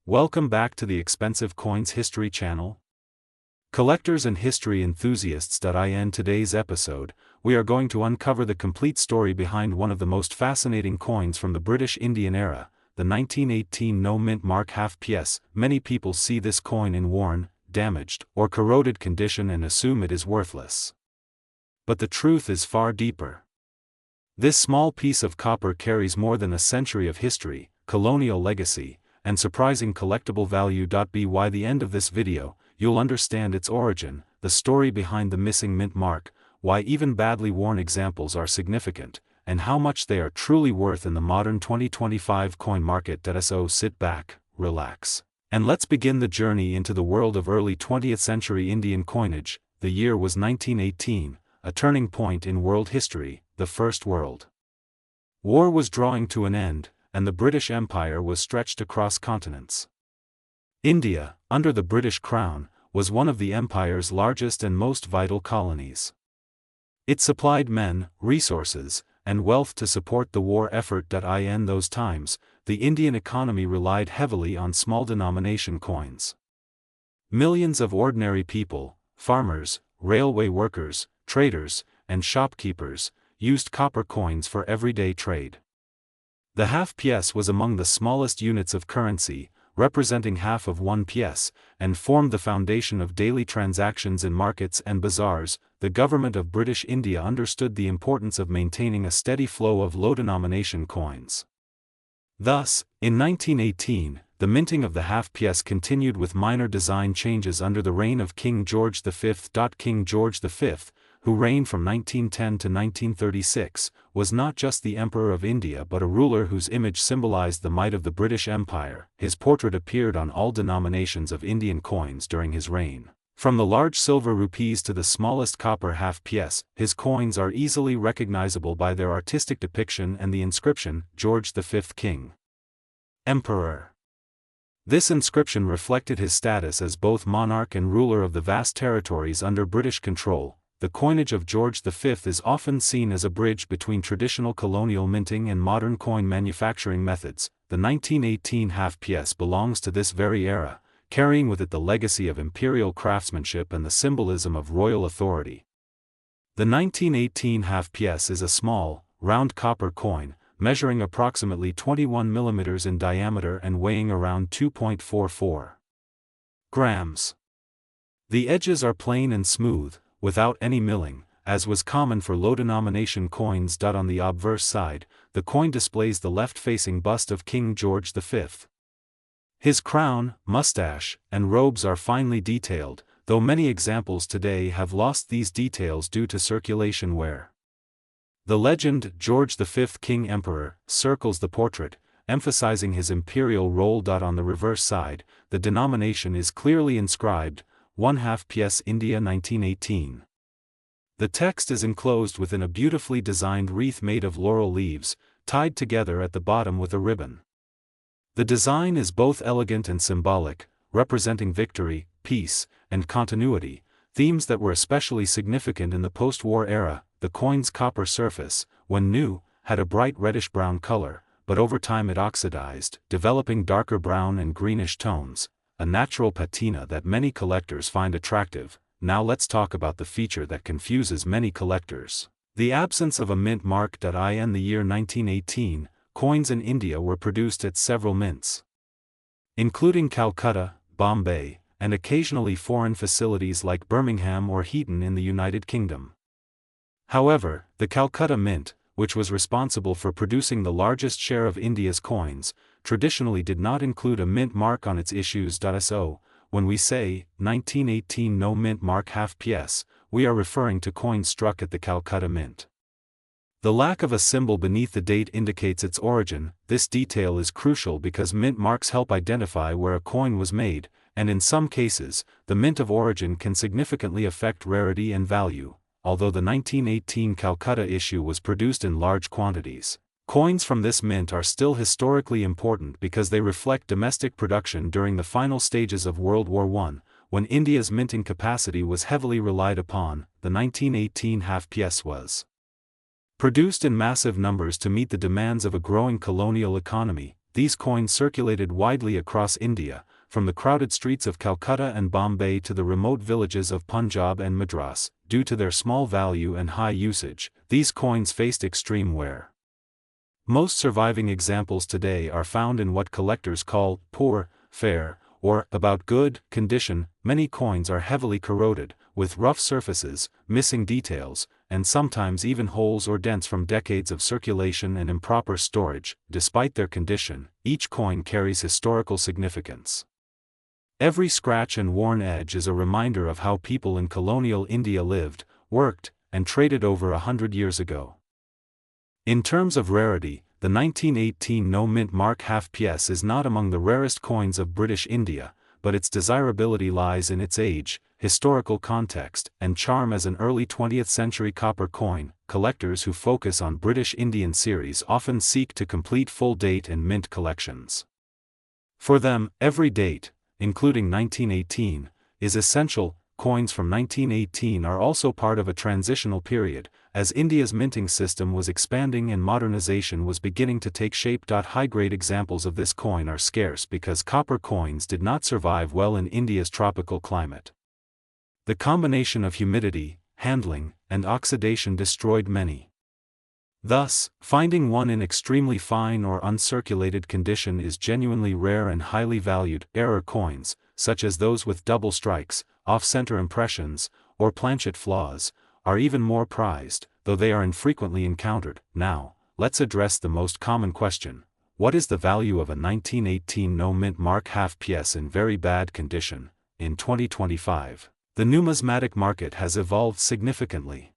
Welcome back to the Expensive Coins History channel. Collectors and history enthusiasts. In today's episode, we are going to uncover the complete story behind one of the most fascinating coins from the British Indian era, the 1918 no-mint mark Half Pice. Many people see this coin in worn, damaged, or corroded condition and assume it is worthless. But the truth is far deeper. This small piece of copper carries more than a century of history, colonial legacy, and surprising collectible value. By the end of this video, you'll understand its origin, the story behind the missing mint mark, why even badly worn examples are significant, and how much they are truly worth in the modern 2025 coin market. So sit back, relax, and let's begin the journey into the world of early 20th century Indian coinage. The year was 1918, a turning point in world history. The First World War was drawing to an end, and the British Empire was stretched across continents. India, under the British Crown, was one of the empire's largest and most vital colonies. It supplied men, resources, and wealth to support the war effort. In those times, the Indian economy relied heavily on small denomination coins. Millions of ordinary people, farmers, railway workers, traders, and shopkeepers, used copper coins for everyday trade. The half piece was among the smallest units of currency, representing half of 1 piece, and formed the foundation of daily transactions in markets and bazaars. The government of British India understood the importance of maintaining a steady flow of low-denomination coins. Thus, in 1918, the minting of the half piece continued with minor design changes under the reign of King George V. King George V, who reigned from 1910 to 1936, was not just the Emperor of India but a ruler whose image symbolized the might of the British Empire. His portrait appeared on all denominations of Indian coins during his reign. From the large silver rupees to the smallest copper half piece, his coins are easily recognizable by their artistic depiction and the inscription, George V King, Emperor. This inscription reflected his status as both monarch and ruler of the vast territories under British control. The coinage of George V is often seen as a bridge between traditional colonial minting and modern coin manufacturing methods. The 1918 half piece belongs to this very era, carrying with it the legacy of imperial craftsmanship and the symbolism of royal authority. The 1918 half piece is a small, round copper coin, measuring approximately 21 mm in diameter and weighing around 2.44 grams. The edges are plain and smooth, without any milling, as was common for low-denomination coins. On the obverse side, the coin displays the left-facing bust of King George V. His crown, mustache, and robes are finely detailed, though many examples today have lost these details due to circulation wear. The legend, George V King Emperor, circles the portrait, emphasizing his imperial role. On the reverse side, the denomination is clearly inscribed, 1/2 piece India 1918. The text is enclosed within a beautifully designed wreath made of laurel leaves, tied together at the bottom with a ribbon. The design is both elegant and symbolic, representing victory, peace, and continuity, themes that were especially significant in the post-war era. The coin's copper surface, when new, had a bright reddish-brown color, but over time it oxidized, developing darker brown and greenish tones, a natural patina that many collectors find attractive. Now let's talk about the feature that confuses many collectors: the absence of a mint mark. In the year 1918, coins in India were produced at several mints, including Calcutta, Bombay, and occasionally foreign facilities like Birmingham or Heaton in the United Kingdom. However, the Calcutta Mint, which was responsible for producing the largest share of India's coins, traditionally did not include a mint mark on its issues. So, when we say 1918 no mint mark half piece, we are referring to coins struck at the Calcutta Mint. The lack of a symbol beneath the date indicates its origin. This detail is crucial because mint marks help identify where a coin was made, and in some cases, the mint of origin can significantly affect rarity and value. Although the 1918 Calcutta issue was produced in large quantities, coins from this mint are still historically important because they reflect domestic production during the final stages of World War I, when India's minting capacity was heavily relied upon. The 1918 half piece was produced in massive numbers to meet the demands of a growing colonial economy. these coins circulated widely across India, from the crowded streets of Calcutta and Bombay to the remote villages of Punjab and Madras. Due to their small value and high usage, these coins faced extreme wear. Most surviving examples today are found in what collectors call poor, fair, or about good condition. Many coins are heavily corroded, with rough surfaces, missing details, and sometimes even holes or dents from decades of circulation and improper storage. Despite their condition, each coin carries historical significance. Every scratch and worn edge is a reminder of how people in colonial India lived, worked, and traded over 100 years ago. In terms of rarity, the 1918 no-mint mark half piece is not among the rarest coins of British India, but its desirability lies in its age, historical context, and charm as an early 20th century copper coin. Collectors who focus on British Indian series often seek to complete full date and mint collections. For them, every date, including 1918, is essential. Coins from 1918 are also part of a transitional period, as India's minting system was expanding and modernization was beginning to take shape. High-grade examples of this coin are scarce because copper coins did not survive well in India's tropical climate. The combination of humidity, handling, and oxidation destroyed many. Thus, finding one in extremely fine or uncirculated condition is genuinely rare and highly valued. Error coins, such as those with double strikes, off-center impressions, or planchet flaws, are even more prized, though they are infrequently encountered. Now, let's address the most common question: what is the value of a 1918 no-mint mark half piece in very bad condition? In 2025, the numismatic market has evolved significantly.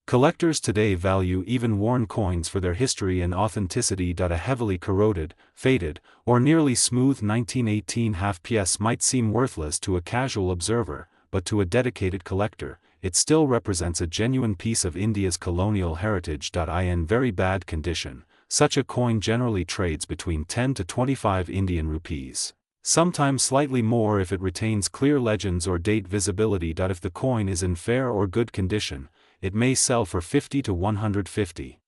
Collectors today value even worn coins for their history and authenticity. A heavily corroded, faded, or nearly smooth 1918 half piece might seem worthless to a casual observer, but to a dedicated collector, it still represents a genuine piece of India's colonial heritage. In very bad condition, such a coin generally trades between 10 to 25 Indian rupees, sometimes slightly more if it retains clear legends or date visibility. If the coin is in fair or good condition, it may sell for 50 to 150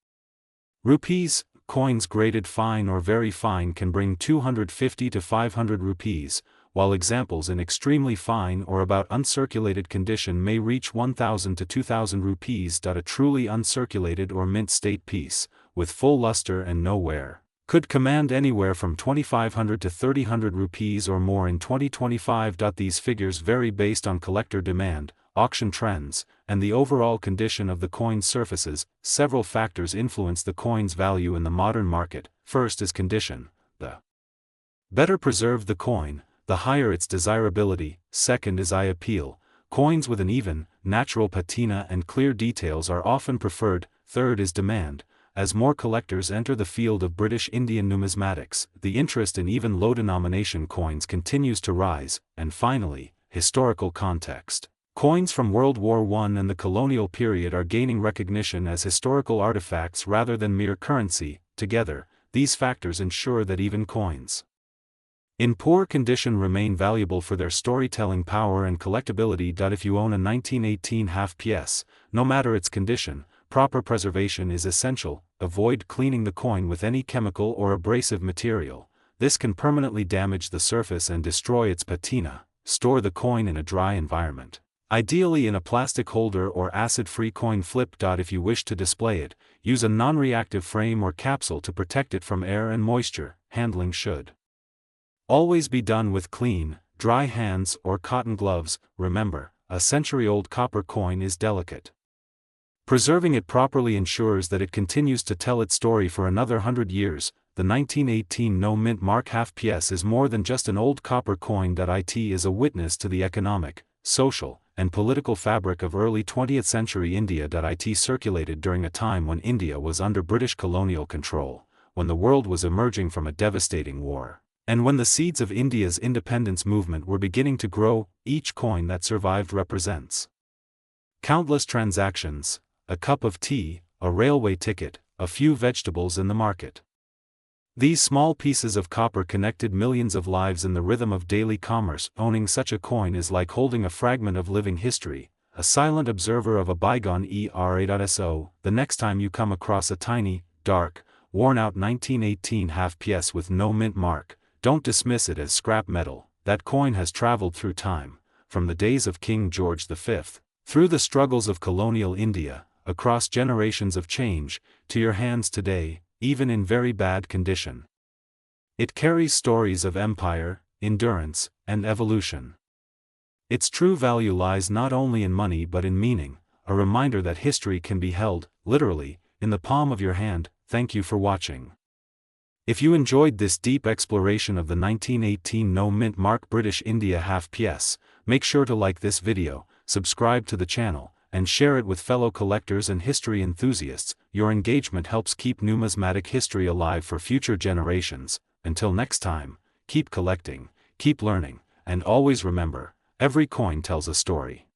rupees. Coins graded fine or very fine can bring 250 to 500 rupees, while examples in extremely fine or about uncirculated condition may reach 1,000 to 2,000 rupees. A truly uncirculated or mint state piece, with full luster and no wear, could command anywhere from 2,500 to 3,000 rupees or more in 2025. These figures vary based on collector demand, auction trends, and the overall condition of the coin's surfaces. Several factors influence the coin's value in the modern market. First is condition. The better preserved the coin, the higher its desirability. Second is eye appeal. Coins with an even, natural patina and clear details are often preferred. Third is demand. As more collectors enter the field of British Indian numismatics, the interest in even low-denomination coins continues to rise. And finally, historical context. Coins from World War I and the colonial period are gaining recognition as historical artifacts rather than mere currency. Together, these factors ensure that even coins in poor condition remain valuable for their storytelling power and collectability. If you own a 1918 half piece, no matter its condition, proper preservation is essential. Avoid cleaning the coin with any chemical or abrasive material. This can permanently damage the surface and destroy its patina. Store the coin in a dry environment, ideally in a plastic holder or acid-free coin flip. If you wish to display it, use a non-reactive frame or capsule to protect it from air and moisture. Handling should always be done with clean, dry hands or cotton gloves. Remember, a century-old copper coin is delicate. Preserving it properly ensures that it continues to tell its story for another 100 years. The 1918 no-mint mark half piece is more than just an old copper coin. It is a witness to the economic, social, and political fabric of early 20th century India. It circulated during a time when India was under British colonial control, when the world was emerging from a devastating war, and when the seeds of India's independence movement were beginning to grow. Each coin that survived represents countless transactions: a cup of tea, a railway ticket, a few vegetables in the market. These small pieces of copper connected millions of lives in the rhythm of daily commerce. Owning such a coin is like holding a fragment of living history, a silent observer of a bygone era. So, the next time you come across a tiny, dark, worn out 1918 half piece with no mint mark. Don't dismiss it as scrap metal. That coin has traveled through time, from the days of King George V, through the struggles of colonial India, across generations of change, to your hands today, even in very bad condition. It carries stories of empire, endurance, and evolution. Its true value lies not only in money but in meaning, a reminder that history can be held, literally, in the palm of your hand. Thank you for watching. If you enjoyed this deep exploration of the 1918 no mint mark British India half piece, make sure to like this video, subscribe to the channel, and share it with fellow collectors and history enthusiasts. Your engagement helps keep numismatic history alive for future generations. Until next time, keep collecting, keep learning, and always remember, every coin tells a story.